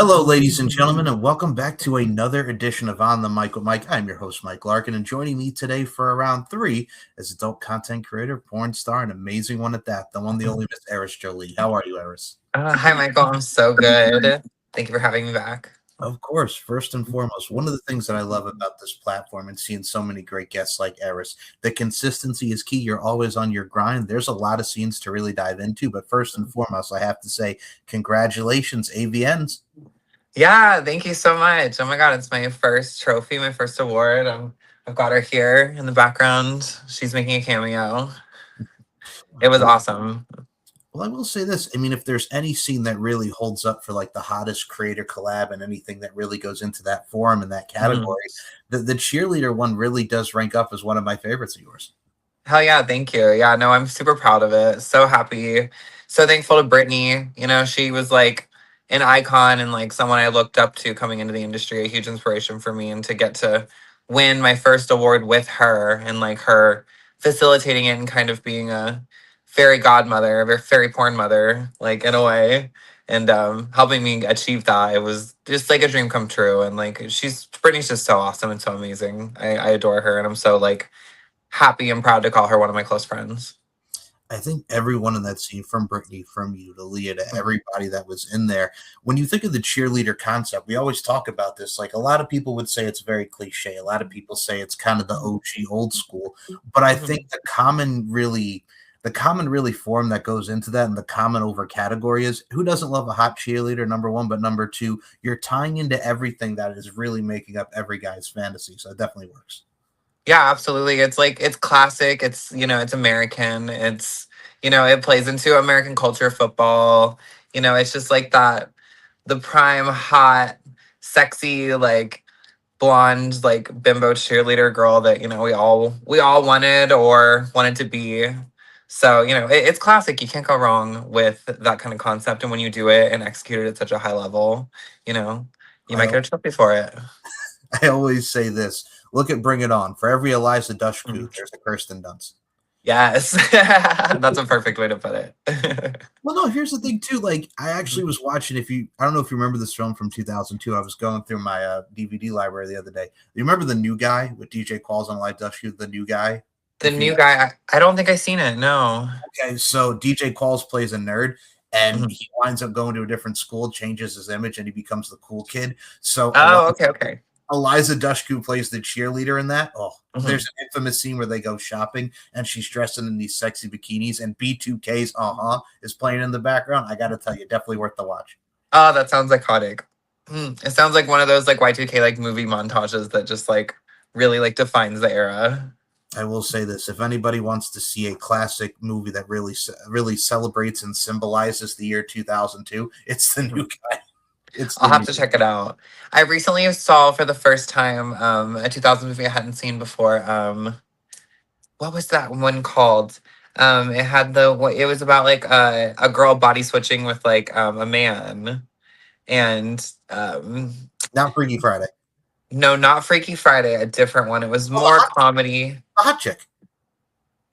Hello, ladies and gentlemen, and welcome back to another edition of On the Mic with Mike. I'm your host, Mike Larkin, and joining me today for round three is adult content creator, porn star, an amazing one at that, the one, the only Miss Eris Jolie. How are you, Eris? Hi, Michael. I'm so good. Thank you for having me back. Of course, first and foremost, one of the things that I love about this platform and seeing so many great guests like Eris, the consistency is key. You're always on your grind. There's a lot of scenes to really dive into, but first and foremost, I have to say, congratulations, AVNs. Yeah, thank you so much. Oh my God, it's my first trophy, my first award. I've got her here in the background. She's making a cameo. It was awesome. Well, I will say this. I mean, if there's any scene that really holds up for like the hottest creator collab and anything that really goes into that forum and that Mhm. category, the cheerleader one really does rank up as one of my favorites of yours. Hell yeah, thank you. Yeah, no, I'm super proud of it. So happy. So thankful to Brittany. She was like an icon and like someone I looked up to coming into the industry, a huge inspiration for me. And to get to win my first award with her and like her facilitating it and kind of being a fairy godmother, a fairy porn mother, like in a way, and helping me achieve that. It was just like a dream come true. And like Brittany's just so awesome and so amazing. I adore her and I'm so like happy and proud to call her one of my close friends. I think everyone in that scene, from Brittany, from you to Leah, to Mhm. everybody that was in there, when you think of the cheerleader concept, we always talk about this. Like a lot of people would say it's very cliche. A lot of people say it's kind of the OG old school. But I think Mhm. the common really form that goes into that and the common over category is who doesn't love a hot cheerleader, number one, but number two, you're tying into everything that is really making up every guy's fantasy. So it definitely works. Yeah, absolutely. It's like it's classic. It's American. It plays into American culture, football. It's just like that the prime hot, sexy, like blonde, like bimbo cheerleader girl that, we all wanted to be. So, it's classic. You can't go wrong with that kind of concept. And when you do it and execute it at such a high level, you know, you I might get a trophy for it. I always say this. Look at Bring It On. For every Eliza Dushku, Mm. there's a Kirsten Dunst. Yes. That's a perfect way to put it. Well, no, here's the thing too. Like, I actually was watching. I don't know if you remember this film from 2002. I was going through my DVD library the other day. You remember The New Guy with DJ Qualls and Light Dushku? The New Guy. The If you new guy, I don't think I've seen it. No. Okay, so DJ Qualls plays a nerd, and Mhm. he winds up going to a different school, changes his image, and he becomes the cool kid. So Oh, okay, okay. Eliza Dushku plays the cheerleader in that. Oh, there's Mhm. an infamous scene where they go shopping and she's dressed in these sexy bikinis, and B2K's is playing in the background. I got to tell you, definitely worth the watch. Oh, that sounds iconic. It sounds like one of those like Y2K like movie montages that just like really like defines the era. I will say this: if anybody wants to see a classic movie that really celebrates and symbolizes the year 2002, it's the Mhm. new guy. It's I'll the have new. to check it out. I recently saw for the first time a 2000 movie I hadn't seen before. What was that one called? It was about like a girl body switching with like a man. And Not Freaky Friday. no, not Freaky Friday, a different one. It was Oh, more comedy. the hot chick.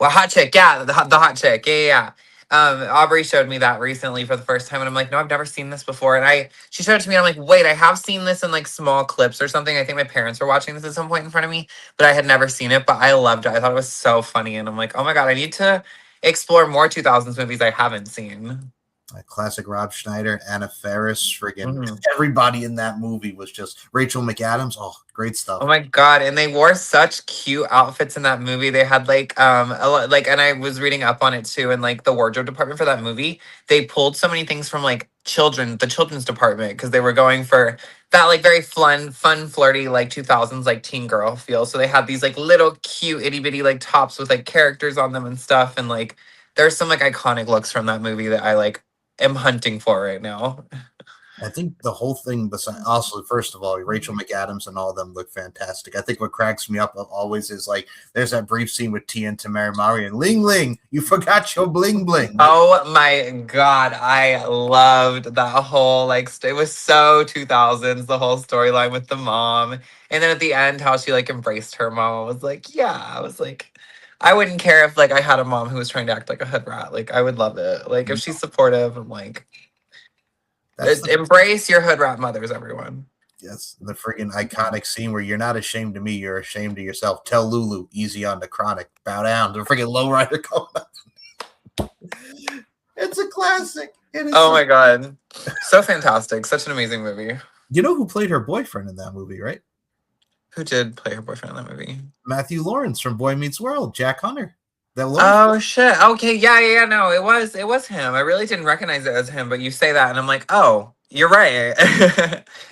Well, hot chick, yeah, the hot chick, yeah, yeah. Aubrey showed me that recently for the first time, and I'm like, no, I've never seen this before. And she showed it to me, and I'm like, wait, I have seen this in like small clips or something. I think my parents were watching this at some point in front of me, but I had never seen it. But I loved it. I thought it was so funny, and I'm like, oh my god, I need to explore more 2000s movies I haven't seen. Classic Rob Schneider, Anna Faris, friggin' Mhm. everybody in that movie was just Rachel McAdams. Oh, great Oh stuff. my god, and they wore such cute outfits in that movie. They had like like and I was reading up on it too and like the wardrobe department for that movie, they pulled so many things from like the children's department because they were going for that like very fun flirty like 2000s like teen girl feel. So they had these like little cute itty bitty like tops with like characters on them and stuff and like there's some like iconic looks from that movie that I like am hunting for right now. I think the whole thing, besides also, first of all, Rachel McAdams and all of them look fantastic. I think what cracks me up always is like there's that brief scene with Tia and Tamara Mari and Ling Ling, you forgot your bling bling. Like, Oh my god, I loved that whole like it was so 2000s the whole storyline with the mom. And then at the end how she like embraced her mom. I was like, yeah, I was like I wouldn't care if like I had a mom who was trying to act like a hood rat. Like I would love it. Like if she's supportive, I'm like That's the Embrace your hood rat mothers, everyone. Yes, the friggin' iconic scene where you're not ashamed of me, you're ashamed of yourself. Tell Lulu, easy on the chronic. Bow down. The friggin' lowrider going up. It's a classic. It is. Oh my god, so fantastic! Such an amazing movie. You know who played her boyfriend in that movie, right? Who did play her boyfriend in that movie? Matthew Lawrence from Boy Meets World, Jack Hunter. Oh shit! Okay, yeah. No, it was him. I really didn't recognize it as him, but you say that, and I'm like, oh, you're right.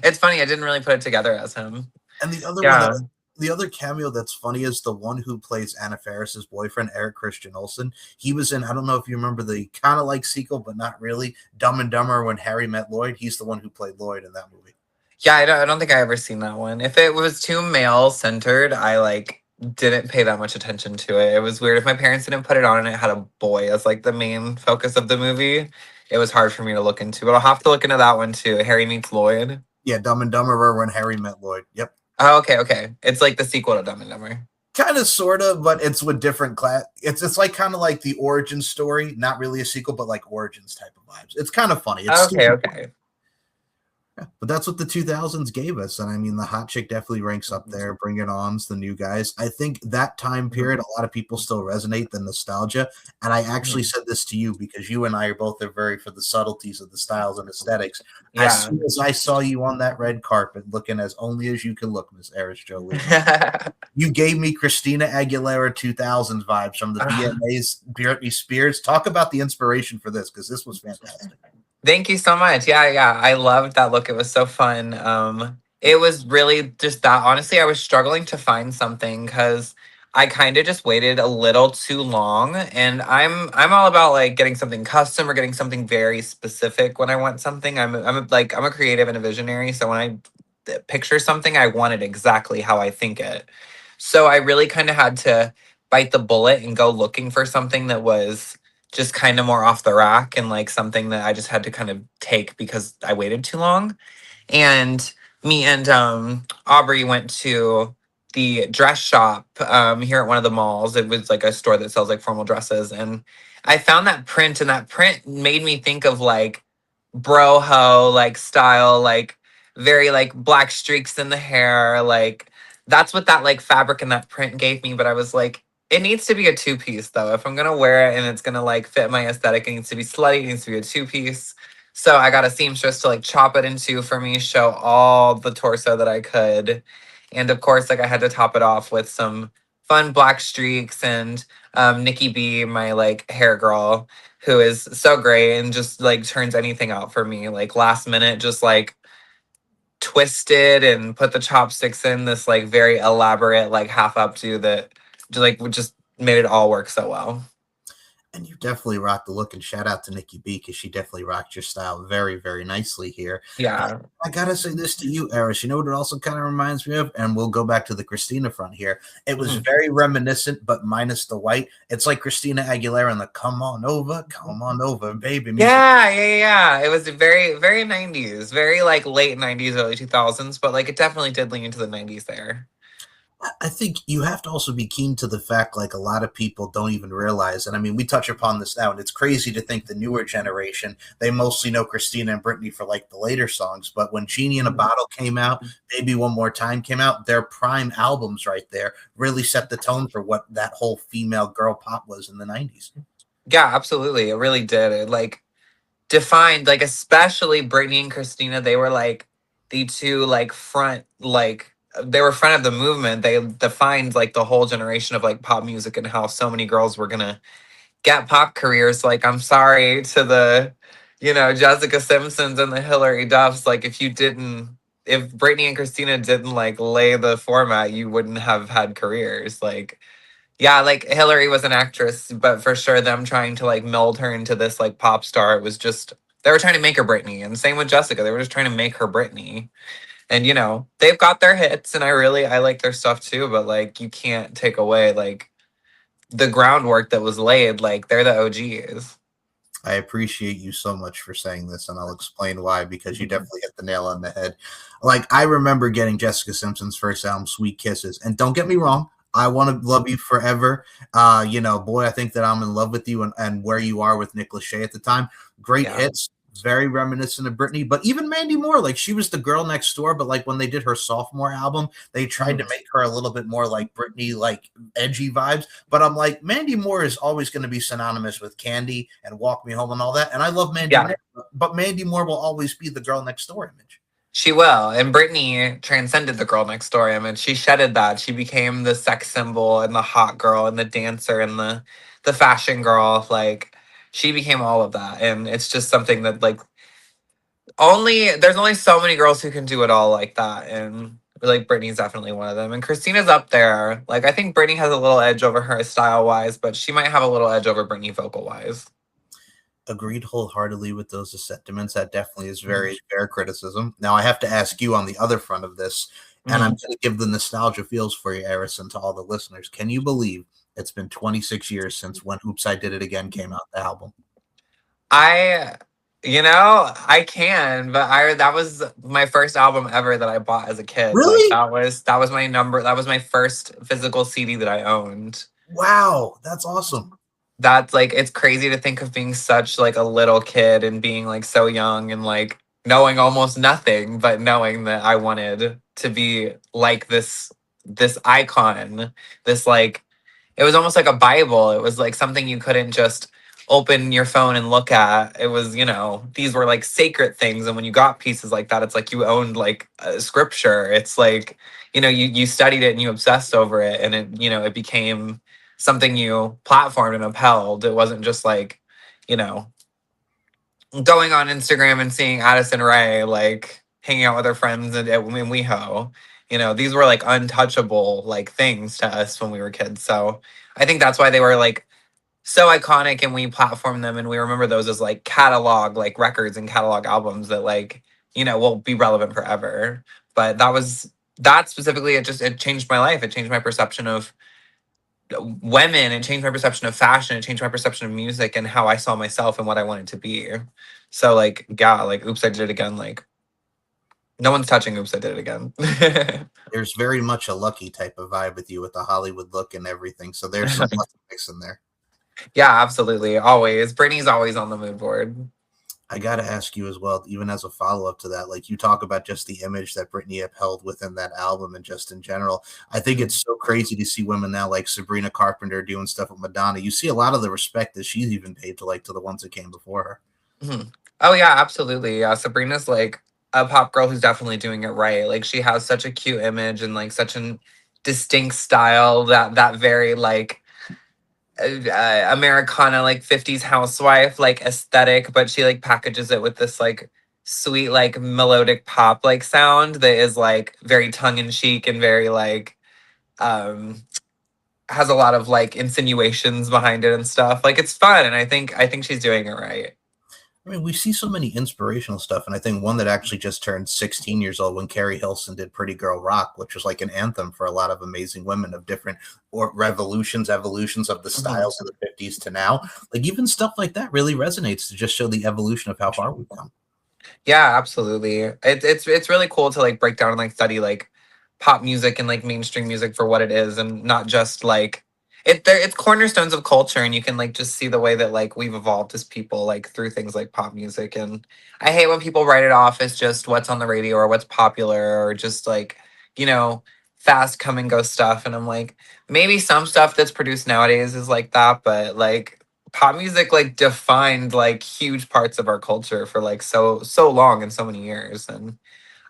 It's funny. I didn't really put it together as him. And the other Yeah. one, the other cameo that's funny is the one who plays Anna Faris's boyfriend, Eric Christian Olsen. He was in, I don't know if you remember the kind of like sequel, but not really, Dumb and Dumber When Harry Met Lloyd. He's the one who played Lloyd in that movie. Yeah, I don't think I ever seen that one. If it was too male centered, I like didn't pay that much attention to it. It was weird. If my parents didn't put it on and it had a boy as like the main focus of the movie, it was hard for me to look into. But I'll have to look into that one too. Harry Meets Lloyd. Yeah, Dumb and Dumber When Harry Met Lloyd. Yep. Oh, okay. It's like the sequel to Dumb and Dumber. Kind of, sort of, but it's with different class. It's like kind of like the origin story, not really a sequel, but like origins type of vibes. It's kind of funny. It's Okay. Yeah, but that's what the 2000s gave us. And I mean, the hot chick definitely ranks up there. Bring It On's, the new guys. I think that time period, a lot of people still resonate the nostalgia. And I actually said this to you because you and I are both are very for the subtleties of the styles and aesthetics. Yeah. As soon as I saw you on that red carpet looking as only as you can look, Miss Eris Jolie, you gave me Christina Aguilera 2000s vibes from the BMA's Britney Spears. Talk about the inspiration for this because this was fantastic. Thank you so much. Yeah. I loved that look. It was so fun. It was really just that. Honestly, I was struggling to find something because I kind of just waited a little too long. And I'm all about like getting something custom or getting something very specific when I want something. I'm a creative and a visionary. So when I picture something, I want it exactly how I think it. So I really kind of had to bite the bullet and go looking for something that was just kind of more off the rack and like something that I just had to kind of take because I waited too long. And me and Aubrey went to the dress shop here at one of the malls. It was like a store that sells like formal dresses. And I found that print, and that print made me think of like broho like style, like very like black streaks in the hair. Like that's what that like fabric and that print gave me. But I was like, it needs to be a two-piece though. If I'm gonna wear it and it's gonna like fit my aesthetic, it needs to be slutty, it needs to be a two-piece. So I got a seamstress to like chop it in two for me, show all the torso that I could. And of course, like I had to top it off with some fun black streaks and Nikki B, my like hair girl, who is so great and just like turns anything out for me. Like last minute, just like twisted and put the chopsticks in this like very elaborate like half updo that just made it all work so well. And you definitely rocked the look, and shout out to Nikki B because she definitely rocked your style very, very nicely here. Yeah. I gotta say this to you, Eris. You know what it also kind of reminds me of? And we'll go back to the Christina front here. It was very reminiscent, but minus the white. It's like Christina Aguilera and the come on over, baby. Music. Yeah. It was very, very 90s, very like late 90s, early 2000s, but like it definitely did lean into the 90s there. I think you have to also be keen to the fact, like a lot of people don't even realize, and I mean, we touch upon this now, and it's crazy to think the newer generation, they mostly know Christina and Britney for like the later songs, but when Genie in a Bottle came out, Baby One More Time came out, their prime albums right there really set the tone for what that whole female girl pop was in the 90s. Yeah, absolutely. It really did. It like defined, like especially Britney and Christina, they were like the two like front, like they were front of the movement. They defined like the whole generation of like pop music and how so many girls were gonna get pop careers. Like I'm sorry to the, Jessica Simpsons and the Hillary Duffs. Like if Britney and Christina didn't like lay the format, you wouldn't have had careers. Like yeah, like Hillary was an actress, but for sure them trying to like mold her into this like pop star, it was just they were trying to make her Britney. And same with Jessica. They were just trying to make her Britney. And they've got their hits and I like their stuff too, but like you can't take away like the groundwork that was laid. Like they're the OGs. I appreciate you so much for saying this, and I'll explain why, because you definitely hit the nail on the head. Like, I remember getting Jessica Simpson's first album, Sweet Kisses, and don't get me wrong, I Want to Love You Forever. Boy, I think that I'm in love with you, and Where You Are with Nick Lachey at the time. Great hits. very reminiscent of Britney. But even Mandy Moore, like she was the girl next door, but like when they did her sophomore album, they tried to Mhm. make her a little bit more like Britney, like edgy vibes. But I'm like, Mandy Moore is always going to be synonymous with Candy and Walk Me Home and all that. And I love Mandy Yeah, Moore, but Mandy Moore will always be the girl next door image. she will. And Britney transcended the girl next door image. She shedded that. She became the sex symbol and the hot girl and the dancer and the fashion girl. Like she became all of that. And it's just something that like there's only so many girls who can do it all like that. And like Britney's definitely one of them. And Christina's up there. Like I think Britney has a little edge over her style wise, but she might have a little edge over Britney vocal wise. Agreed wholeheartedly with those sentiments. That definitely is Hmm. very fair criticism. Now, I have to ask you on the other front of this, and I'm Hmm. going to give the nostalgia feels for you, Eris, and to all the listeners. Can you believe it's been 26 years since when Oops, I Did It Again came out, the album? I I can, but I that was my first album ever that I bought as a kid. Like Really? that was my first physical CD that I owned. Wow, that's awesome. That's like it's crazy to think of being such like a little kid and being like so young and like knowing almost nothing, but knowing that I wanted to be like this icon, this like it was almost like a Bible. It was like something you couldn't just open your phone and look at. It was, these were like sacred things. And when you got pieces like that, it's like you owned like a scripture. It's like, you studied it and you obsessed over it. And it became something you platformed and upheld. It wasn't just like, you know, going on Instagram and seeing Addison Rae like hanging out with her friends in WeHo. These were like untouchable like things to us when we were kids. So I think that's why they were like so iconic and we platform them and we remember those as like catalog like records and catalog albums that like, will be relevant forever. But that specifically it changed my life. It changed my perception of women and changed my perception of fashion and changed my perception of music and how I saw myself and what I wanted to be. So like yeah, like Oops I Did It Again, like no one's touching Oops I Did It Again. There's very much a Lucky type of vibe with you with the Hollywood look and everything. So there's some Lucky mix in there. Yeah, absolutely. Always. Brittany's always on the mood board. I got to ask you as well, even as a follow up to that, like you talk about just the image that Britney upheld within that album and just in general. I think Mhm. it's so crazy to see women now like Sabrina Carpenter doing stuff with Madonna. You see a lot of the respect that she's even paid to the ones that came before her. Mhm. Oh yeah, absolutely. Yeah, Sabrina's like a pop girl who's definitely doing it right. Like she has such a cute image and like such an distinct style that very like Americana like 50s housewife like aesthetic, but she like packages it with this like sweet like melodic pop like sound that is like very tongue in cheek and very like um has a lot of like insinuations behind it and stuff. Like it's fun and I think she's doing it right. I mean, we see so many inspirational stuff, and I think one that actually just turned 16 years old when Carrie Hilson did Pretty Girl Rock, which was like an anthem for a lot of amazing women of different or revolutions, evolutions of the Mhm. styles of the 50s to now. Like even stuff like that really resonates to just show the evolution of how far we've come. Yeah, absolutely. It's really cool to like break down and like study like pop music and like mainstream music for what it is and not just like it's cornerstones of culture and you can like just see the way that like we've evolved as people like through things like pop music and I hate when people write it off as just what's on the radio or what's popular or just like, you know, fast come and go stuff and I'm like maybe some stuff that's produced nowadays is like that, but like pop music like defined like huge parts of our culture for like so long and so many years and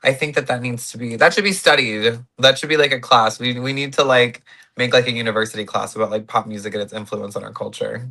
I think that should be studied. That should be like a class. We need to like make like a university class about like pop music and its influence on our culture.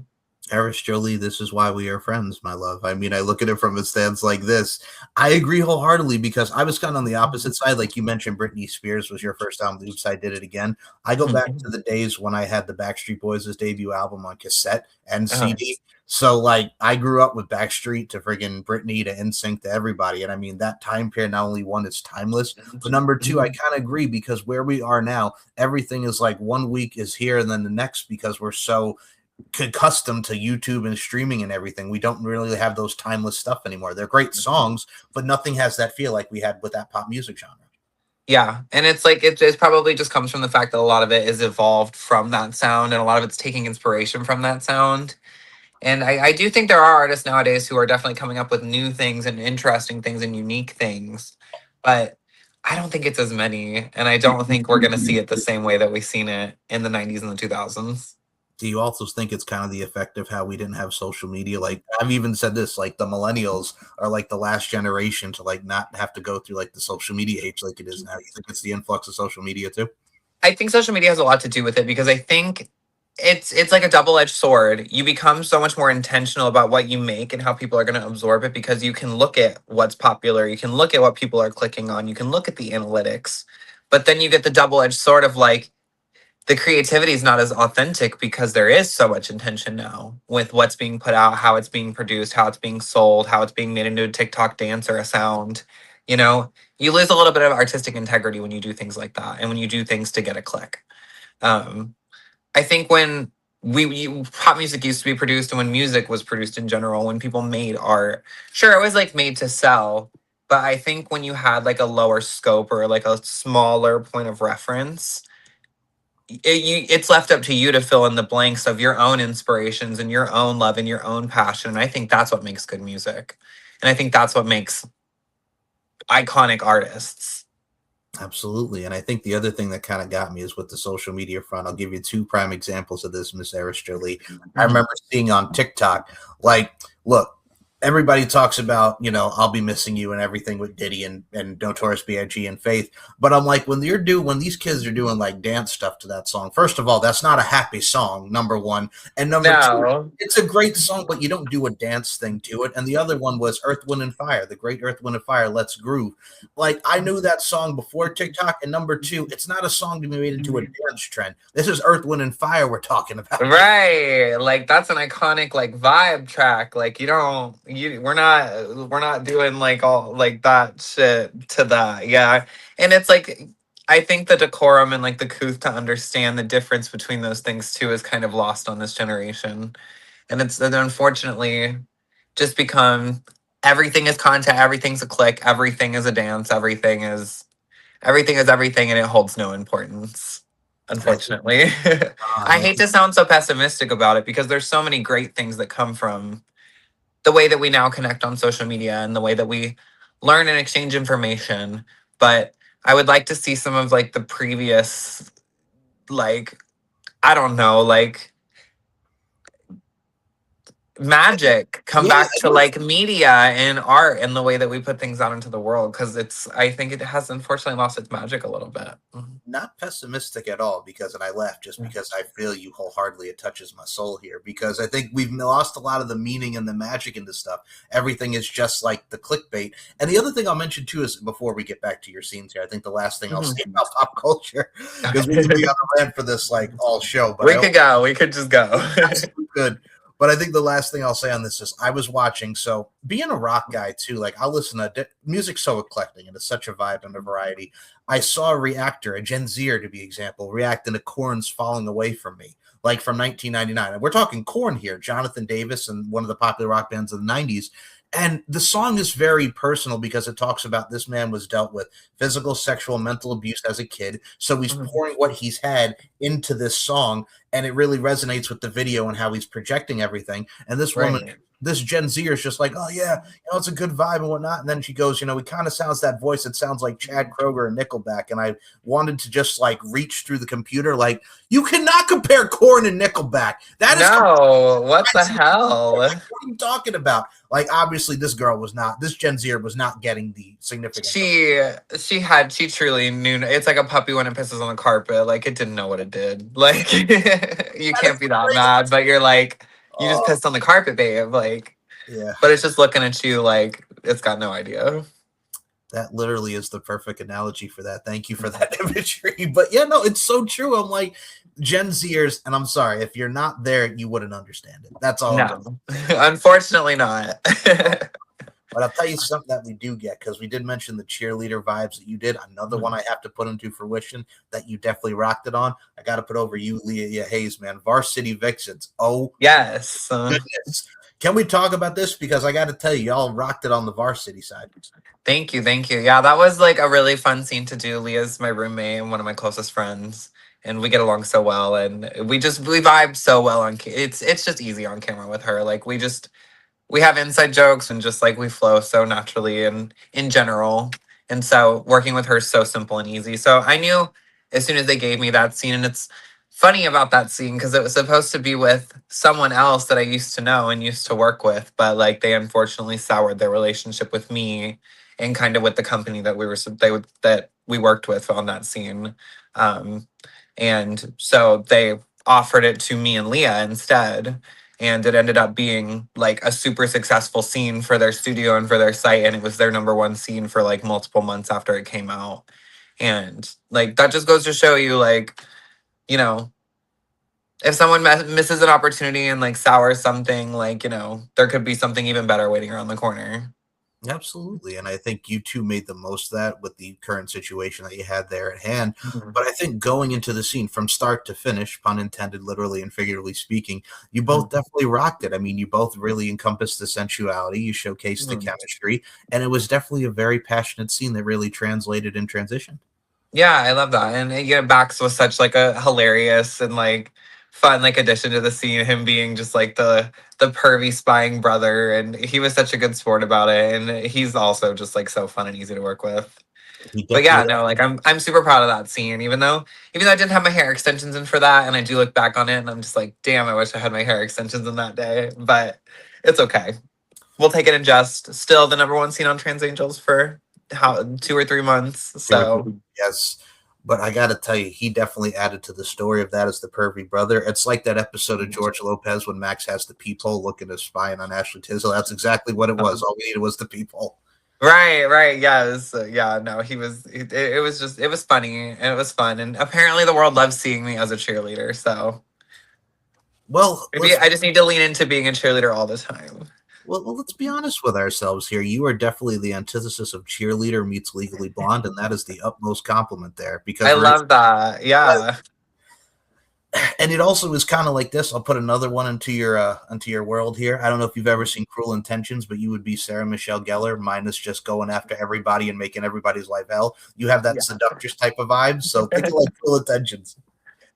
Eris, Jolie, this is why we are friends, my love. I mean, I look at it from a stance like this. I agree wholeheartedly because I was kind of on the opposite side. Like you mentioned, Britney Spears was your first album. Oops, I Did It Again. I go back to Mhm. the days when I had the Backstreet Boys' debut album on cassette and Uh-huh. CD. So, like, I grew up with Backstreet to friggin' Britney to NSYNC to everybody. And I mean, that time period, not only one, it's timeless, but number two, I kind of agree because where we are now, everything is like 1 week is here and then the next because we're so accustomed to YouTube and streaming and everything. We don't really have those timeless stuff anymore. They're great songs, but nothing has that feel like we had with that pop music genre. Yeah, and it's like it probably just comes from the fact that a lot of it is evolved from that sound and a lot of it's taking inspiration from that sound. And I do think there are artists nowadays who are definitely coming up with new things and interesting things and unique things. But I don't think it's as many. And I don't think we're going to see it the same way that we've seen it in the 90s and the 2000s. Do you also think it's kind of the effect of how we didn't have social media? Like I've even said this, like the millennials are like the last generation to like not have to go through like the social media age like it is now. You think it's the influx of social media too? I think social media has a lot to do with it because I think it's like a double-edged sword. You become so much more intentional about what you make and how people are going to absorb it because you can look at what's popular, you can look at what people are clicking on, you can look at the analytics. But then you get the double-edged sword of like the creativity is not as authentic because there is so much intention now with what's being put out, how it's being produced, how it's being sold, how it's being made into a TikTok dance or a sound. You know, you lose a little bit of artistic integrity when you do things like that and when you do things to get a click. Um, I think when pop music used to be produced and when music was produced in general, when people made art, sure, it was like made to sell. But I think when you had like a lower scope or like a smaller point of reference, it's left up to you to fill in the blanks of your own inspirations and your own love and your own passion. And I think that's what makes good music. And I think that's what makes iconic artists. Absolutely. And I think the other thing that kind of got me is with the social media front. I'll give you two prime examples of this, Miss Eris Jolie. I Mhm. remember seeing on TikTok, like, look, everybody talks about, I'll be missing you and everything with Diddy and Notorious B.I.G. and Faith. But I'm like, when these kids are doing like dance stuff to that song, first of all, that's not a happy song, number one. And number two, No. it's a great song, but you don't do a dance thing to it. And the other one was Earth, Wind, and Fire, the great Earth, Wind, and Fire, Let's Groove. Like, I knew that song before TikTok. And number two, it's not a song to be made into a dance trend. This is Earth, Wind, and Fire we're talking about. Right. Like that's an iconic like vibe track. Like we're not doing like all like that shit to that. Yeah. And it's like I think the decorum and like the couth to understand the difference between those things too is kind of lost on this generation. And it's and unfortunately just become everything is content, everything's a click, everything is a dance, everything is everything and it holds no importance. I think, Unfortunately. I man, hate to sound so pessimistic about it because there's so many great things that come from the way that we now connect on social media and the way that we learn and exchange information. But I would like to see some of like the previous like I don't know, like magic come yeah, back to like media and art and the way that we put things out into the world because it's I think it has unfortunately lost its magic a little bit. not pessimistic at all and I laugh just because I feel you wholeheartedly. It touches my soul here because I think we've lost a lot of the meaning and the magic in this stuff. Everything is just like the clickbait. And the other thing I'll mention too is before we get back to your scenes here, I think the last thing I'll say about pop culture because we could be on a rant for this like all show, but We could go. We could just go. absolutely good. But I think the last thing I'll say on this is I was watching. So being a rock guy too, like I'll listen to music so eclectic and it's such a vibe and a variety. I saw a reactor, a Gen Zer to be example, reacting to Korn's "Falling Away from Me," like from 1999. And we're talking Korn here, Jonathan Davis, and one of the popular rock bands of the 90s. And the song is very personal because it talks about this man was dealt with physical, sexual, mental abuse as a kid. So he's pouring what he's had into this song, and it really resonates with the video and how he's projecting everything. And this woman, Right. this Gen Z is just like, oh yeah, it's a good vibe and whatnot. And then she goes, he kind of sounds that voice. It sounds like Chad Kroger and Nickelback. And I wanted to just like reach through the computer, like you cannot compare Korn and Nickelback. That is No, what the hell? like, what are you talking about? Like, obviously, this Gen Zer was not getting the significance. She truly knew it's like a puppy when it pisses on the carpet. Like it didn't know what it did. Like you can't be that mad, but you're like, you just Oh, pissed on the carpet, babe. Like, yeah, but it's just looking at you like it's got no idea. that literally is the perfect analogy for that. Thank you for that imagery. But yeah, no, it's so true. I'm like, Gen Zers, and I'm sorry, if you're not there, you wouldn't understand it. That's all I'm No, unfortunately not. But I'll tell you something that we do get because we did mention the cheerleader vibes that you did. Another one I have to put into fruition that you definitely rocked it on. I got to put over you, Leah Hayes, man. Varsity Vixens. Oh, Yes. goodness. Can we talk about this? Because I got to tell you, y'all rocked it on the varsity side. Thank you. Yeah, that was like a really fun scene to do. Leah's my roommate and one of my closest friends. and we get along so well, and we vibe so well it's just easy on camera with her. Like we have inside jokes and just like we flow so naturally and in general. And so working with her is so simple and easy. So I knew as soon as they gave me that scene, and it's funny about that scene because it was supposed to be with someone else that I used to know and used to work with, but like they unfortunately soured their relationship with me and kind of with the company that that we worked with on that scene. Um, and so they offered it to me and Leah instead, and it ended up being like a super successful scene for their studio and for their site, and it was their number one scene for like multiple months after it came out. And like that just goes to show you, like, you know, if someone misses an opportunity and like sours something, like, you know, there could be something even better waiting around the corner. Absolutely. And I think you two made the most of that with the current situation that you had there at hand. Mhm. But I think going into the scene from start to finish, pun intended, literally and figuratively speaking, you both Mhm. definitely rocked it. I mean, you both really encompassed the sensuality, you showcased the Mhm. chemistry, and it was definitely a very passionate scene that really translated in transition. Yeah, I love that. And Bax was such like a hilarious and like fun like addition to the scene, him being just like the pervy spying brother, and he was such a good sport about it, and he's also just like so fun and easy to work with. He But yeah, definitely no, like I'm super proud of that scene, even though I didn't have my hair extensions in for that, and I do look back on it and I'm just like, damn, I wish I had my hair extensions in that day. But it's okay. We'll take it in jest. Still the number one scene on Trans Angels for how 2 or 3 months. do it. So Yes. But I got to tell you, he definitely added to the story of that as the pervy brother. It's like that episode of George Lopez when Max has the peephole looking at spying on Ashley Tisdale. That's exactly what it was. All we needed was the peephole. right, yes, yeah. No, he was. It was just it was funny and it was fun, and apparently the world loves seeing me as a cheerleader. So Well, maybe I just need to lean into being a cheerleader all the time. let's be honest with ourselves here. You are definitely the antithesis of cheerleader meets Legally Blonde, and that is the utmost compliment there. I Because we're love that. Yeah. and it also is kind of like this. I'll put another one into your world here. I don't know if you've ever seen Cruel Intentions, but you would be Sarah Michelle Gellar, minus just going after everybody and making everybody's life hell. You have that Yeah. seductress type of vibe. So think of like Cruel Intentions.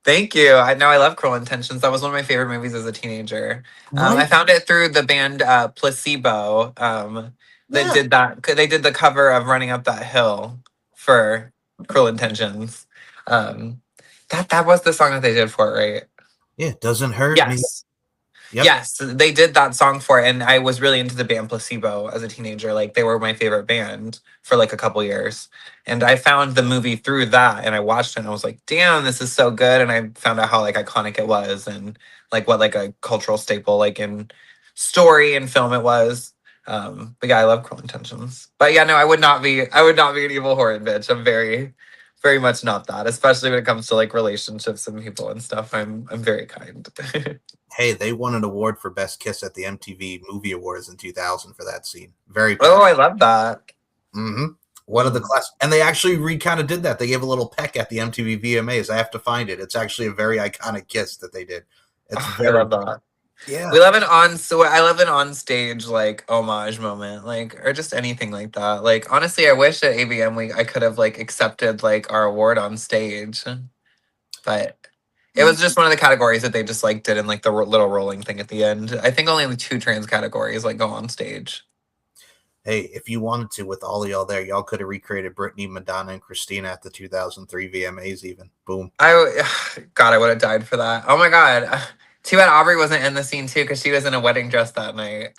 Thank you. I know I love Cruel Intentions. That was one of my favorite movies as a teenager. I Right? found it through the band Placebo. That Yeah. did that. They did the cover of "Running Up That Hill" for Cruel Intentions. Um, that was the song that they did for it, right? Yeah. It doesn't hurt me. Yes. Yep. Yes, they did that song for it, and I was really into the band Placebo as a teenager. Like they were my favorite band for like a couple years. And I found the movie through that and I watched it and I was like, damn, this is so good. And I found out how like iconic it was and like what like a cultural staple like in story and film it was. But yeah, I love Cruel Intentions. But yeah, no, I would not be an evil horrid bitch. I'm very much not that, especially when it comes to like relationships and people and stuff. I'm very kind. Hey, they won an award for Best Kiss at the MTV Movie Awards in 2000 for that scene. Very Oh, I passionate. love that. Mm-hmm. One of the class, and they actually kind of did that. They gave a little peck at the MTV VMAs. I have to find it. It's actually a very iconic kiss that they did. It's Oh, I very, love that. yeah. We love an on so I love an on stage like homage moment, like or just anything like that. Like honestly, I wish at AVM I could have like accepted like our award on stage, but it Yeah. was just one of the categories that they just like did in like the little rolling thing at the end. I think only the two trans categories like go on stage. Hey, if you wanted to, with all of y'all there, y'all could have recreated Britney, Madonna, and Christina at the 2003 VMAs. Even boom. God, I would have died for that. Oh my God. Too bad Aubrey wasn't in the scene too because she was in a wedding dress that night.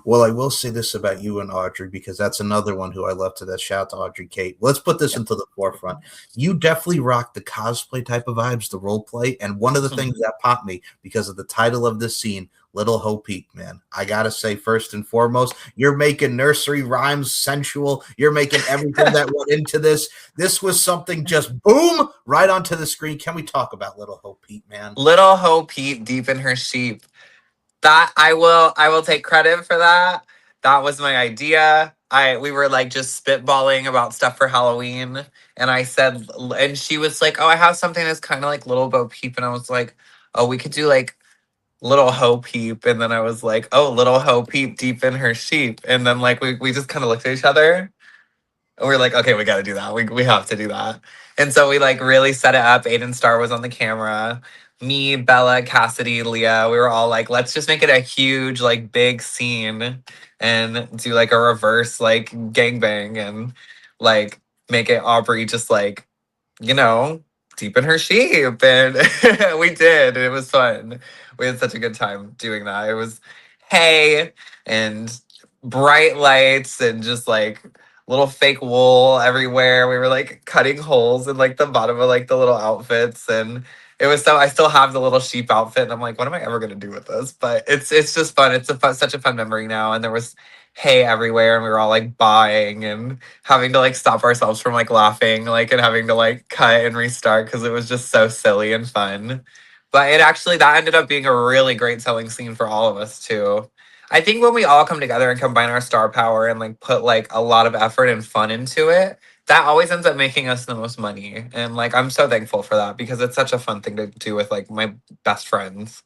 Well, I will say this about you and Audrey because that's another one who I love to that. Shout out to Audrey Kate. Let's put this into the forefront. You definitely rock the cosplay type of vibes, the role play, and one of the things that popped me because of the title of this scene, Little Ho Peep, man. I gotta say, first and foremost, you're making nursery rhymes sensual. You're making everything that went into this. This was something just boom right onto the screen. Can we talk about Little Ho Peep, man? Little Ho Peep deep in her sheep. That I will take credit for that. That was my idea. I We were like just spitballing about stuff for Halloween, and I said, and she was like, "Oh, I have something that's kind of like Little Bo Peep," and I was like, "Oh, we could do like Little Ho Peep," and then I was like, "Oh, Little Ho Peep deep in her sheep," and then like we just kind of looked at each other, And we are like, okay, we got to do that. We have to do that. And so we like really set it up. Aiden Starr was on the camera. Me, Bella, Cassidy, Leah, we were all like, let's just make it a huge, like, big scene and do like a reverse, like, gangbang and like make it Aubrey just like, you know, deep in her sheep. And we did. And it was fun. We had such a good time doing that. It was hay and bright lights and just like little fake wool everywhere. We were like cutting holes in like the bottom of like the little outfits, and it was so I still have the little sheep outfit, and I'm like, what am I ever gonna do with this? But it's just fun. It's such a fun memory now, and there was hay everywhere, and we were all like buying and having to like stop ourselves from like laughing, like and having to like cut and restart because it was just so silly and fun. But it actually that ended up being a really great selling scene for all of us too. I think when we all come together and combine our star power and like put like a lot of effort and fun into it, that always ends up making us the most money. And like I'm so thankful for that because it's such a fun thing to do with like my best friends.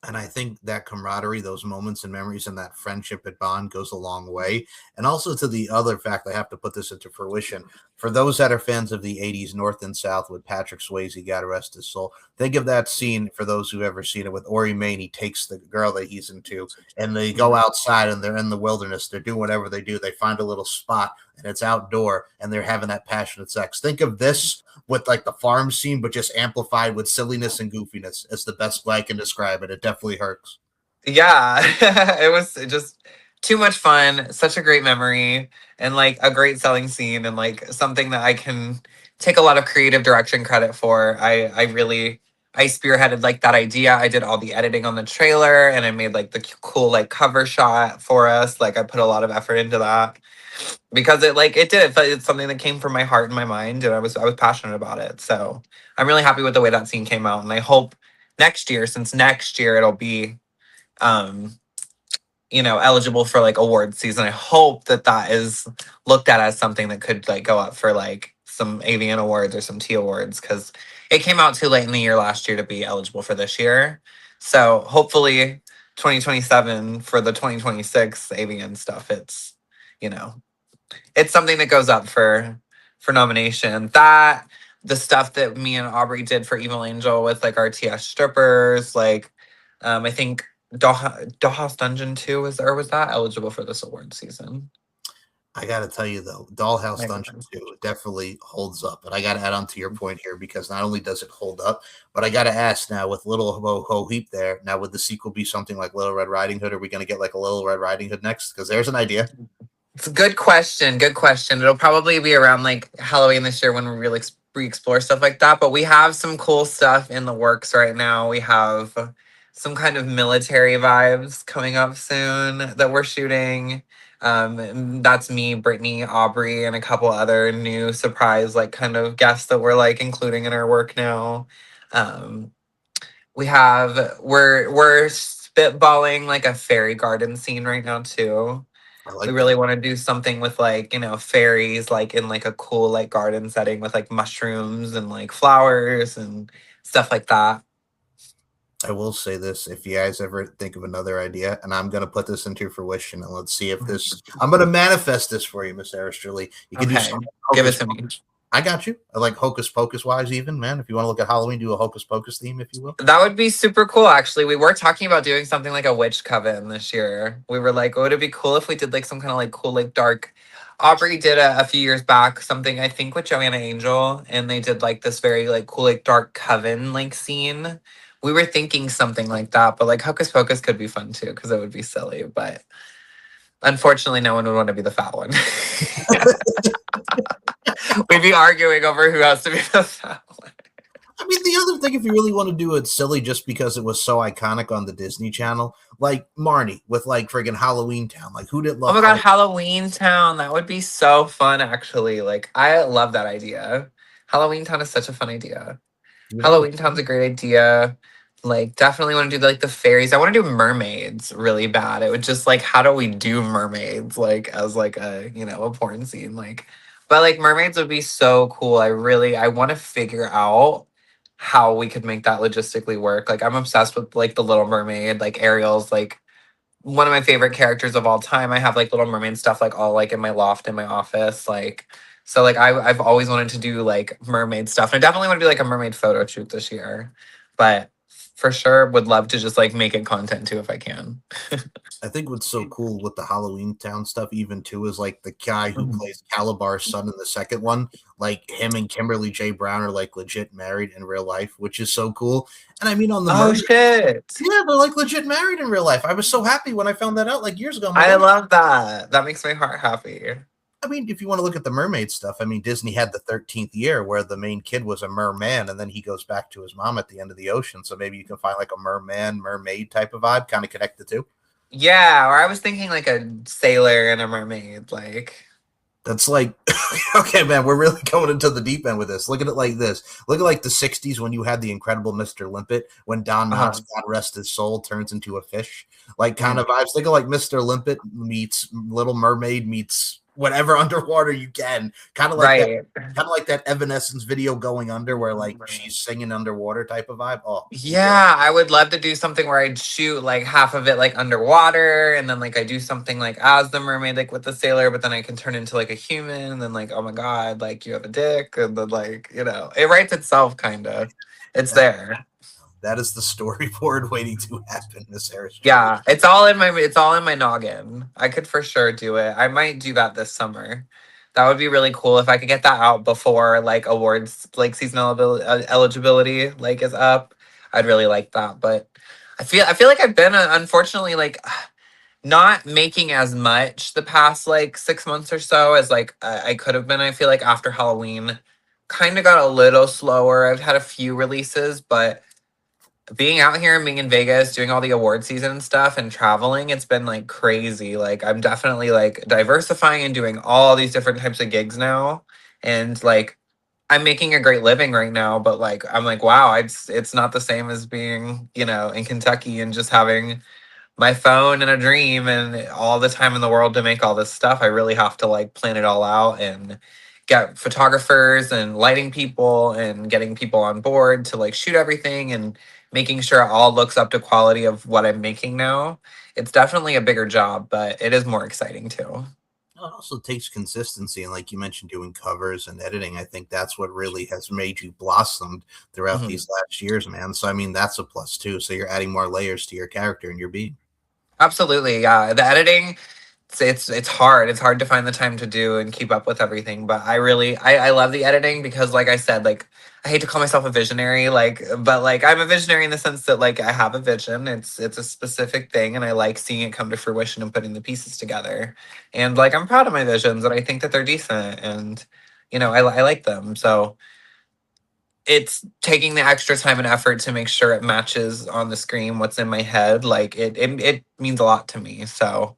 And I think that camaraderie, those moments and memories, and that friendship at bond goes a long way. And also to the other fact, I have to put this into fruition. For those that are fans of the 80s North and South with Patrick Swayze, God rest his soul, think of that scene for those who've ever seen it with Ori Main. He takes the girl that he's into, and they go outside and they're in the wilderness. They're doing whatever they do. They find a little spot, and it's outdoor, and they're having that passionate sex. Think of this with like the farm scene, but just amplified with silliness and goofiness. It's the best way I can describe it. It definitely hurts. Yeah, it was just too much fun, such a great memory, and like a great selling scene, and like something that I can take a lot of creative direction credit for. I spearheaded like that idea. I did all the editing on the trailer, and I made like the cool like cover shot for us. Like I put a lot of effort into that because it's something that came from my heart and my mind, and I was passionate about it. So I'm really happy with the way that scene came out, and I hope next year, since next year it'll be um eligible for like award season. I hope that that is looked at as something that could like go up for like some avian awards or some T awards because it came out too late in the year last year to be eligible for this year. So hopefully 2027 for the 2026 avian stuff, you know it's something that goes up for nomination. That the stuff that me and Aubrey did for Evil Angel with like our TS strippers, like I think Dollhouse Dungeon 2 was that eligible for this award season? I got to tell you though, Dollhouse I Dungeon don't 2 definitely holds up. And I got to add on to your point here because not only does it hold up, but I got to ask now with Little Ho Ho Heap there. Now, would the sequel be something like Little Red Riding Hood? Are we going to get like a Little Red Riding Hood next? Because there's an idea. It's a good question. Good question. It'll probably be around like Halloween this year when we really explore stuff like that. But we have some cool stuff in the works right now. We have some kind of military vibes coming up soon that we're shooting. And that's me, Brittany, Aubrey, and a couple other new surprise like kind of guests that we're like including in our work now. Um, we're spitballing like a fairy garden scene right now too. I We like really that. want to do something with like fairies like in like a cool like garden setting with like mushrooms and like flowers and stuff like that. I will say this if you guys ever think of another idea, and I'm going to put this into fruition, and let's see if this, I'm going to manifest this for you, Miss Eris Jolie. You can do Okay, something give it hocus to me. pocus. I got you. I like hocus pocus wise, even, man. If you want to look at Halloween, do a hocus pocus theme, if you will. That would be super cool actually. We were talking about doing something like a witch coven this year. We were like, would it be cool if we did like some kind of like cool like dark Aubrey did a few years back something I think with Joanna Angel, and they did like this very like cool like dark coven like scene. We were thinking something like that, but like Hocus Pocus could be fun too because it would be silly. But unfortunately, no one would want to be the fat one. We'd be arguing over who has to be the fat one. I mean, the other thing, if you really want to do it silly, just because it was so iconic on the Disney Channel, like Marnie with like friggin' Halloween Town. Like, who didn't Oh love my god, Halloween? Halloween Town. That would be so fun, actually. Like, I love that idea. Halloween Town is such a fun idea. You know, Halloween Town's a great idea. Like, definitely want to do like the fairies. I want to do mermaids really bad. It would just like, how do we do mermaids like as like a a porn scene like, but like mermaids would be so cool. I want to figure out how we could make that logistically work. Like, I'm obsessed with like the Little Mermaid, like Ariel's like one of my favorite characters of all time. I have like Little Mermaid stuff like all like in my loft in my office. Like so like I've always wanted to do like mermaid stuff. And I definitely want to do like a mermaid photo shoot this year. But for sure would love to just like make it content too if I can. I think what's so cool with the Halloween Town stuff, even too, is like the guy who Mhm. plays Calabar's son in the second one. Like him and Kimberly J. Brown are like legit married in real life, which is so cool. And I mean, on the Oh mermaid, shit. yeah, they're like legit married in real life. I was so happy when I found that out like years ago. I'm like, I oh, love that. That makes my heart happy. I mean, if you want to look at the mermaid stuff, I mean, Disney had the 13th year where the main kid was a merman, and then he goes back to his mom at the end of the ocean. So maybe you can find like a merman, mermaid type of vibe, kind of connect the two. Yeah, or I was thinking like a sailor and a mermaid, like That's like, okay, man, we're really going into the deep end with this. Look at it like this. Look at like the 60s when you had the incredible Mr. Limpet, when Don Knotts, uh God rest his soul, turns into a fish. Like kind mm, of vibes. Think of like Mr. Limpet meets Little Mermaid meets whatever underwater you can. Kind of like that. right. Kind of like that Evanescence video going under where like she's singing underwater type of vibe. Oh, yeah. Yeah, I would love to do something where I'd shoot like half of it like underwater and then like I do something like as the mermaid like with the sailor, but then I can turn into like a human and then like, oh my god, like you have a dick and then like, it writes itself kind of. It's That, there. that is the storyboard waiting to happen, Miss Harris Jolie. Yeah, it's all in my noggin. I could for sure do it. I might do that this summer. That would be really cool if I could get that out before like awards like seasonal eligibility like is up. I'd really like that, but I feel like I've been unfortunately like not making as much the past like 6 months or so as like I could have been. I feel like after Halloween kind of got a little slower. I've had a few releases, but being out here and being in Vegas, doing all the award season and stuff and traveling, it's been like crazy. Like I'm definitely like diversifying and doing all these different types of gigs now. And like I'm making a great living right now, but like I'm like, wow, it's not the same as being, in Kentucky and just having my phone and a dream and all the time in the world to make all this stuff. I really have to like plan it all out and get photographers and lighting people and getting people on board to like shoot everything and making sure it all looks up to quality of what I'm making now. It's definitely a bigger job, but it is more exciting too. It also takes consistency, and like you mentioned, doing covers and editing. I think that's what really has made you blossomed throughout Mhm. these last years, man. So I mean, that's a plus too. So you're adding more layers to your character and your being. Absolutely, yeah. The editing, it's hard. It's hard to find the time to do and keep up with everything. But I love the editing because like I said, like I hate to call myself a visionary, like but like I'm a visionary in the sense that like I have a vision. It's a specific thing and I like seeing it come to fruition and putting the pieces together. And like I'm proud of my visions and I think that they're decent and I like them. So it's taking the extra time and effort to make sure it matches on the screen what's in my head. Like it means a lot to me. So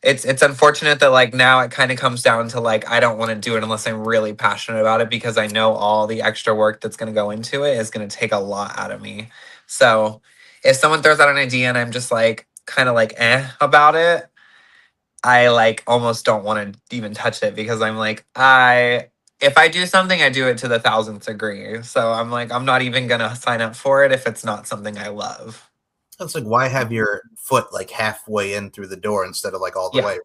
it's unfortunate that like now it kind of comes down to like I don't want to do it unless I'm really passionate about it because I know all the extra work that's going to go into it is going to take a lot out of me. So if someone throws out an idea and I'm just like kind of like about it, I like almost don't want to even touch it because I'm like I if I do something I do it to the thousandth degree. So I'm like I'm not even going to sign up for it if it's not something I love. That's like why have your foot like halfway in through the door instead of like all the Yeah. way?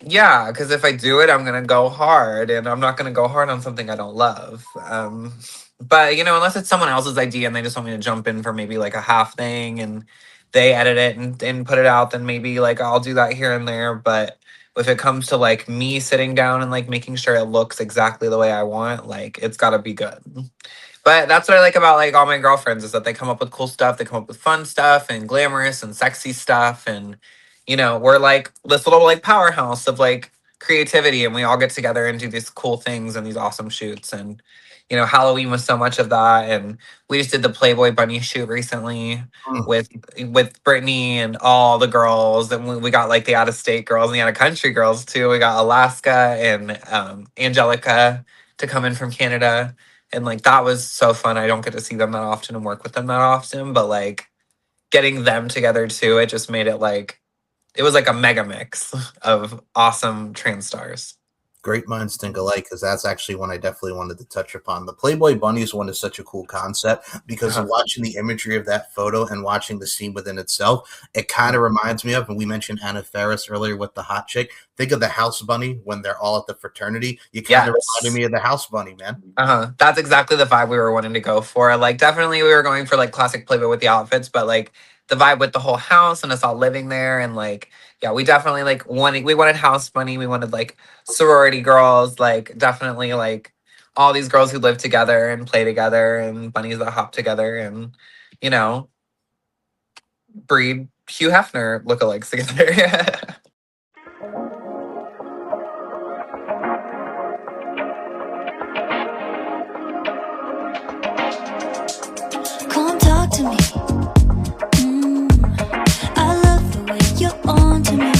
Yeah, because if I do it, I'm gonna go hard, and I'm not gonna go hard on something I don't love. But unless it's someone else's idea and they just want me to jump in for maybe like a half thing, and they edit it and put it out, then maybe like I'll do that here and there. But if it comes to like me sitting down and like making sure it looks exactly the way I want, like it's gotta be good. But that's what I like about like all my girlfriends is that they come up with cool stuff, they come up with fun stuff and glamorous and sexy stuff and we're like this little like powerhouse of like creativity and we all get together and do these cool things and these awesome shoots and Halloween was so much of that and we just did the Playboy bunny shoot recently Mm. with Brittany and all the girls and we got like the out of state girls and the out of country girls too. We got Alaska and Angelica to come in from Canada and like that was so fun. I don't get to see them that often and work with them that often, but like getting them together too, it just made it like it was like a mega mix of awesome trans stars. Great minds think alike, because that's actually one I definitely wanted to touch upon. The Playboy Bunnies one is such a cool concept because of Uh-huh. watching the imagery of that photo and watching the scene within itself. It kind of reminds me of, and we mentioned Anna Faris earlier with the hot chick. Think of the house bunny when they're all at the fraternity. You kind of reminded Yes. me of the house bunny, man. That's exactly the vibe we were wanting to go for. Like, definitely, we were going for like classic Playboy with the outfits, but like the vibe with the whole house and us all living there, and like, yeah, we definitely like wanted. We wanted house bunny. We wanted like sorority girls. Like, definitely like all these girls who live together and play together, and bunnies that hop together, and you know, breed Hugh Hefner lookalikes together. Come talk to me. I love the way you're on to me.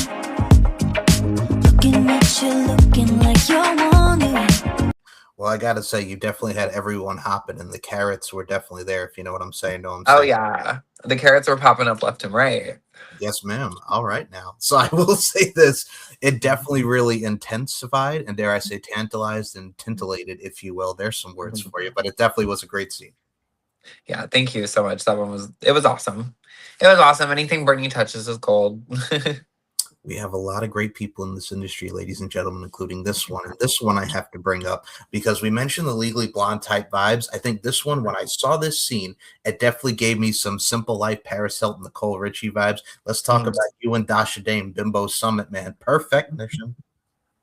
Looking at you, looking like you're wondering. Well, I gotta say, you definitely had everyone hopping, and the carrots were definitely there. If you know what I'm saying, know what I'm Oh saying. yeah, the carrots were popping up left and right. Yes, ma'am. All right, now. So I will say this: it definitely really intensified, and dare I say, tantalized and tintillated, if you will. There's some words for you, but it definitely was a great scene. Yeah, thank you so much. That one was it was awesome. It was awesome. Anything Brittany touches is gold. We have a lot of great people in this industry, ladies and gentlemen, including this one. And this one I have to bring up because we mentioned the Legally Blonde type vibes. I think this one, when I saw this scene, it definitely gave me some Simple Life, Paris Hilton, Nicole Richie vibes. Let's talk Mm. about you and Dasha Dame, Bimbo Summit, man. Perfect mission.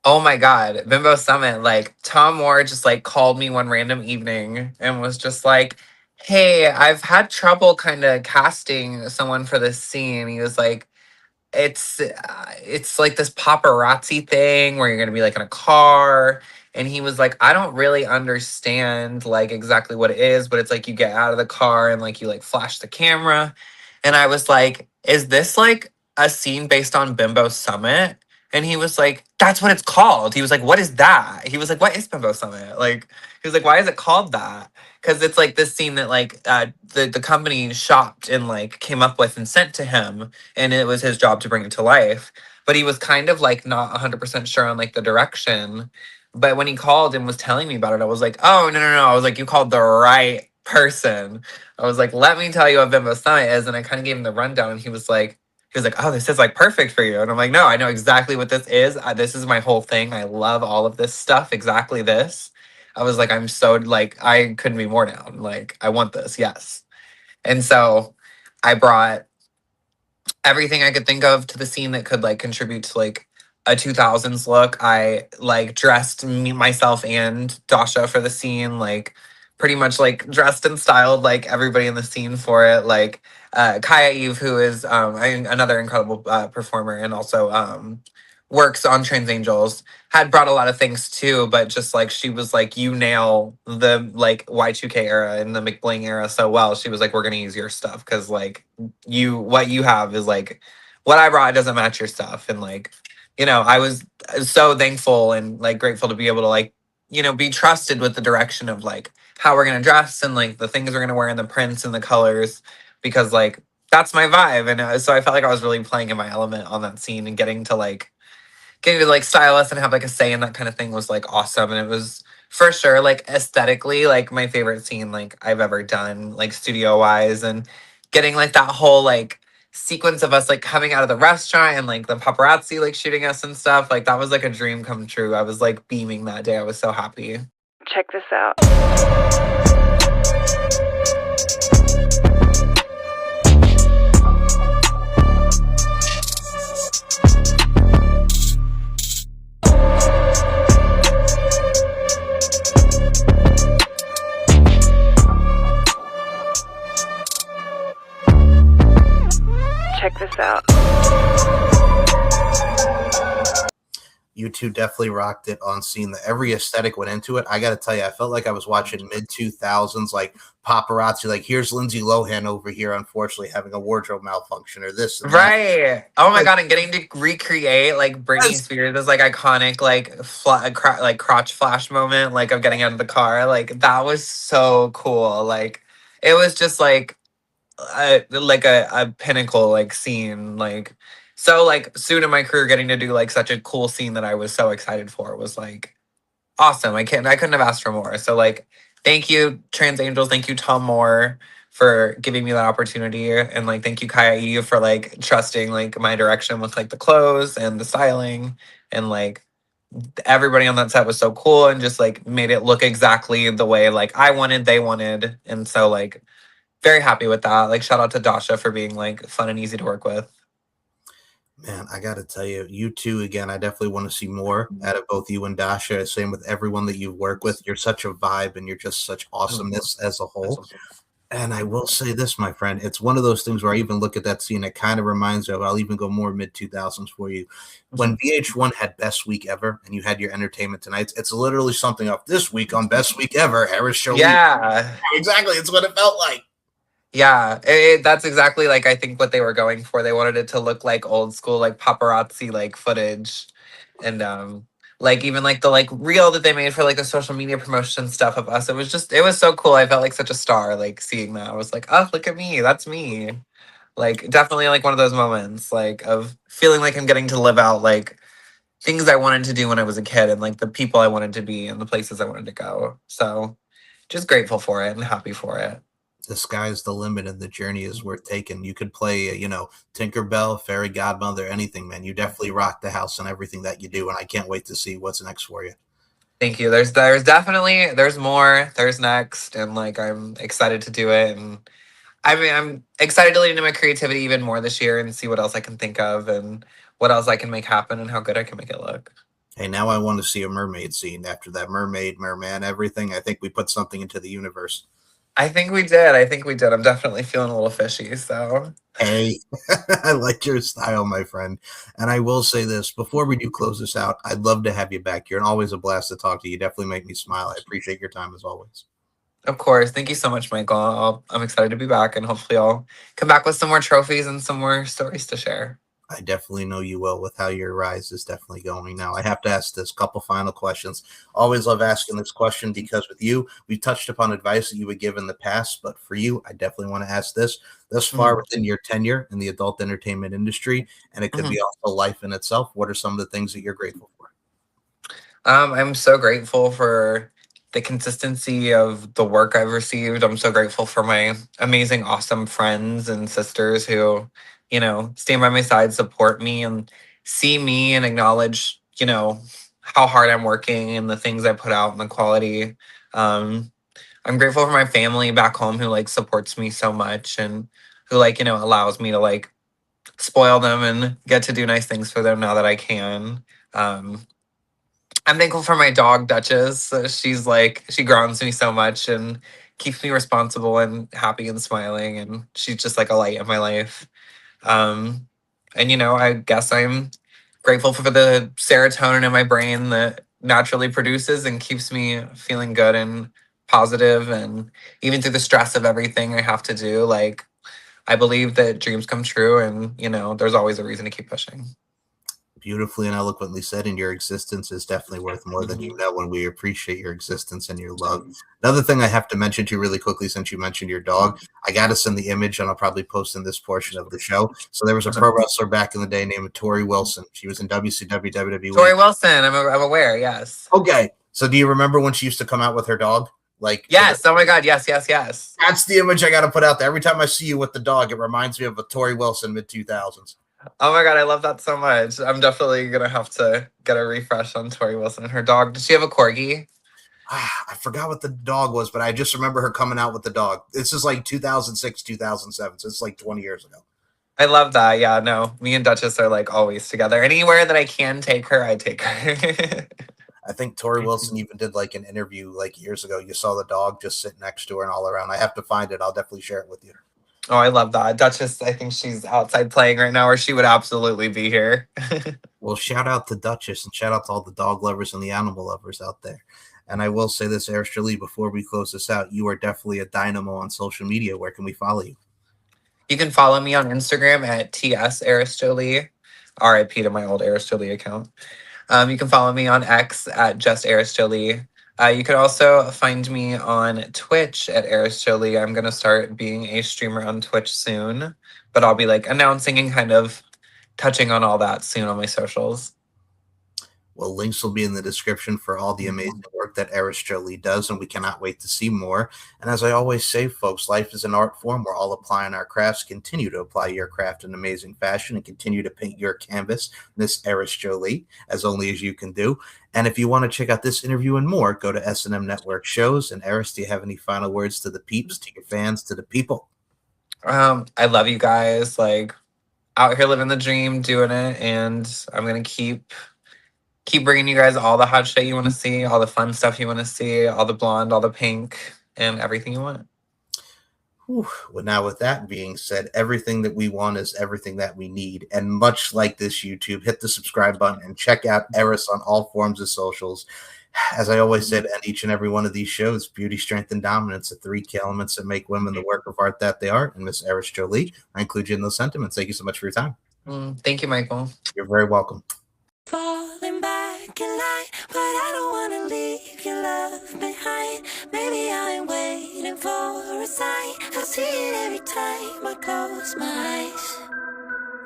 Oh my god, Bimbo Summit. Like Tom Moore just like called me one random evening and was just like, "Hey, I've had trouble kind of casting someone for this scene." He was like, it's like this paparazzi thing where you're gonna be like in a car, and he was like, I don't really understand like exactly what it is, but it's like you get out of the car and like you like flash the camera. And I was like, is this like a scene based on Bimbo Summit? And he was like, that's what it's called. He was like, what is that? He was like, what is Bimbo Summit? Like, he was like, why is it called that? Because it's like this scene that like the company shopped and like came up with and sent to him, and it was his job to bring it to life. But he was kind of like not 100% sure on like the direction. But when he called and was telling me about it, I was like, oh, no, no, no. I was like, you called the right person. I was like, let me tell you what Bimbo Summit is. And I kind of gave him the rundown, and he was like, oh, this is like perfect for you. And I'm like, no, I know exactly what this is. This is my whole thing. I love all of this stuff. Exactly this. I was like, I'm so like, I couldn't be more down. Like, I want this. Yes. And so I brought everything I could think of to the scene that could like contribute to like a 2000s look. I like dressed me myself and Dasha for the scene, like pretty much like dressed and styled like everybody in the scene for it. Like Kaya Eve, who is another incredible performer and also works on Trans Angels, had brought a lot of things too, but just like she was like, you nail the like Y2K era and the McBling era so well. She was like, we're gonna use your stuff because like what you have is like what I brought doesn't match your stuff. And like, I was so thankful and like grateful to be able to like, be trusted with the direction of like how we're gonna dress and like the things we're gonna wear and the prints and the colors, because like that's my vibe. And so I felt like I was really playing in my element on that scene, and getting to like style us and have like a say in that kind of thing was like awesome. And it was for sure like aesthetically like my favorite scene like I've ever done, like studio wise, and getting like that whole like sequence of us like coming out of the restaurant and like the paparazzi like shooting us and stuff. Like that was like a dream come true. I was like beaming that day. I was so happy. Check this out. Check this out. You two definitely rocked it on scene. Every aesthetic went into it. I got to tell you, I felt like I was watching mid 2000s, like paparazzi. Like, here's Lindsay Lohan over here, unfortunately, having a wardrobe malfunction or this and that. Right. Oh my Like, god, and getting to recreate like Britney yes, Spears' like iconic like like crotch flash moment like of getting out of the car. Like that was so cool. Like it was just like a pinnacle like scene. Like so like soon in my career, getting to do like such a cool scene that I was so excited for was like awesome. I couldn't have asked for more. So like, thank you, Trans Angels. Thank you, Tom Moore, for giving me that opportunity, and like, thank you, Kaya, for like trusting like my direction with like the clothes and the styling, and like everybody on that set was so cool and just like made it look exactly the way like I wanted, they wanted, and so like very happy with that. Like, shout out to Dasha for being like fun and easy to work with. Man, I got to tell you, you two, again, I definitely want to see more out of both you and Dasha. Same with everyone that you work with. You're such a vibe and you're just such awesomeness as a whole. And I will say this, my friend, it's one of those things where I even look at that scene, it kind of reminds me of, I'll even go more mid 2000s for you. When VH1 had Best Week Ever and you had your Entertainment Tonights, it's literally something off this week on Best Week Ever, Eris Jolie. Yeah. Exactly. It's what it felt like. Yeah, that's exactly like I think what they were going for. They wanted it to look like old school, like paparazzi, like footage, and like even like the like reel that they made for like the social media promotion stuff of us. It was so cool. I felt like such a star, like seeing that. I was like, oh, look at me, that's me. Like definitely like one of those moments, like of feeling like I'm getting to live out like things I wanted to do when I was a kid, and like the people I wanted to be and the places I wanted to go. So just grateful for it and happy for it. The sky's the limit and the journey is worth taking. You could play, Tinkerbell, Fairy Godmother, anything, man. You definitely rock the house and everything that you do, and I can't wait to see what's next for you. Thank you. There's definitely there's more. There's next, and like I'm excited to do it, and I mean I'm excited to lean into my creativity even more this year and see what else I can think of and what else I can make happen and how good I can make it look. Hey, now I want to see a mermaid scene after that mermaid, merman, everything. I think we put something into the universe. I think we did. I'm definitely feeling a little fishy. So hey, I like your style, my friend. And I will say this before we do close this out, I'd love to have you back. You're always a blast to talk to. You definitely make me smile. I appreciate your time as always. of course, thank you so much, Michael. I'm excited to be back, and hopefully I'll come back with some more trophies and some more stories to share. I definitely know you will with how your rise is definitely going. Now, I have to ask this couple final questions. Always love asking this question because with you, we touched upon advice that you would give in the past, but for you, I definitely want to ask this. Thus far within your tenure in the adult entertainment industry, and it could be also life in itself, what are some of the things that you're grateful for? I'm so grateful for the consistency of the work I've received. I'm so grateful for my amazing, awesome friends and sisters who, stand by my side, support me, and see me and acknowledge, how hard I'm working and the things I put out and the quality. I'm grateful for my family back home who like supports me so much and who like, allows me to like spoil them and get to do nice things for them now that I can. I'm thankful for my dog, Duchess. She grounds me so much and keeps me responsible and happy and smiling. And she's just like a light in my life. And I guess I'm grateful for the serotonin in my brain that naturally produces and keeps me feeling good and positive. And even through the stress of everything I have to do, like, I believe that dreams come true and, there's always a reason to keep pushing. Beautifully and eloquently said, and your existence is definitely worth more than you know, and we appreciate your existence and your love. Another thing I have to mention to you really quickly, since you mentioned your dog, I got to send the image, and I'll probably post in this portion of the show. So there was a pro wrestler back in the day named Tori Wilson. She was in WCW, WWE. Tori Wilson, I'm aware, yes. Okay, so do you remember when she used to come out with her dog? Like, yes, oh my God, yes. That's the image I got to put out there. Every time I see you with the dog, it reminds me of a Tori Wilson mid-2000s. Oh my God, I love that so much. I'm definitely going to have to get a refresh on Tori Wilson and her dog. Does she have a corgi? I forgot what the dog was, but I just remember her coming out with the dog. This is like 2006, 2007, so it's like 20 years ago. I love that. Yeah, no, me and Duchess are like always together. Anywhere that I can take her, I take her. I think Tori Wilson even did like an interview like years ago. You saw the dog just sitting next to her and all around. I have to find it. I'll definitely share it with you. Oh, I love that. Duchess, I think she's outside playing right now, or she would absolutely be here. Well, shout out to Duchess and shout out to all the dog lovers and the animal lovers out there. And I will say this, Eris Jolie, before we close this out, you are definitely a dynamo on social media. Where can we follow you? You can follow me on Instagram at TS Eris Jolie, RIP to my old Eris Jolie account. You can follow me on X at just Eris Jolie. You could also find me on Twitch at Eris Jolie. I'm going to start being a streamer on Twitch soon, but I'll be like announcing and kind of touching on all that soon on my socials. Well, links will be in the description for all the amazing work that Eris Jolie does, and we cannot wait to see more. And as I always say, folks, life is an art form. We're all applying our crafts. Continue to apply your craft in amazing fashion and continue to paint your canvas, Miss Eris Jolie, as only as you can do. And if you want to check out this interview and more, go to S&M Network Shows. And Eris, do you have any final words to the peeps, to your fans, to the people? I love you guys. Like, out here living the dream, doing it, and I'm gonna keep bringing you guys all the hot shit you want to see, all the fun stuff you want to see, all the blonde, all the pink, and everything you want. Whew. Well, now with that being said, everything that we want is everything that we need. And much like this YouTube, hit the subscribe button and check out Eris on all forms of socials. As I always said, and each and every one of these shows, beauty, strength, and dominance, the three key elements that make women the work of art that they are. And Miss Eris Jolie, I include you in those sentiments. Thank you so much for your time. Thank you, Michael. You're very welcome. Falling back in line, but I don't wanna leave your love behind. Maybe I'm waiting for a sign. I see it every time I close my eyes.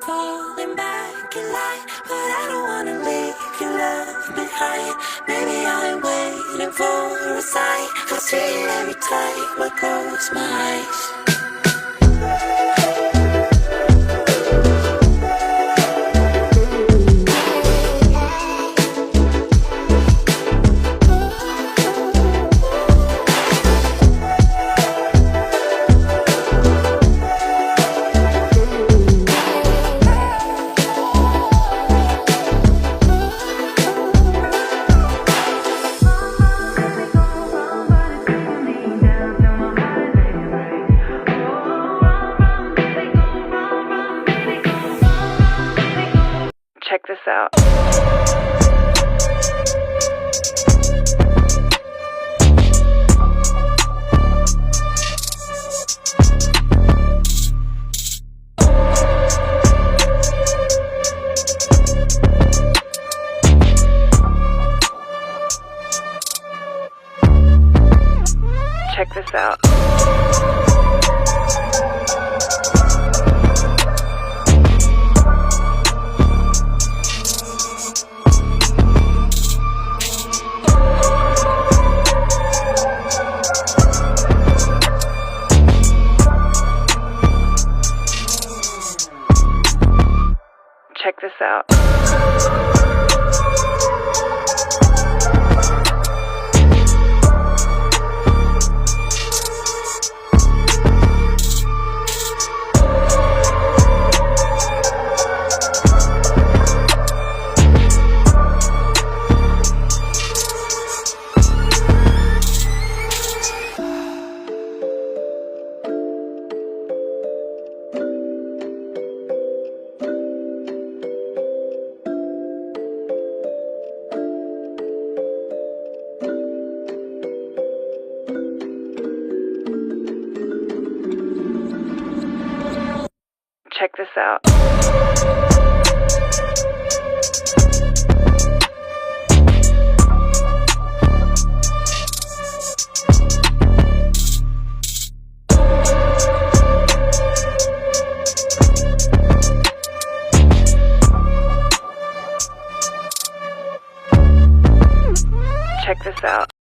Falling back in line, but I don't wanna leave your love behind. Maybe I'm waiting for a sign. I see it every time I close my eyes. Check this out. Check this out. Check this out. Check this out. Check this out.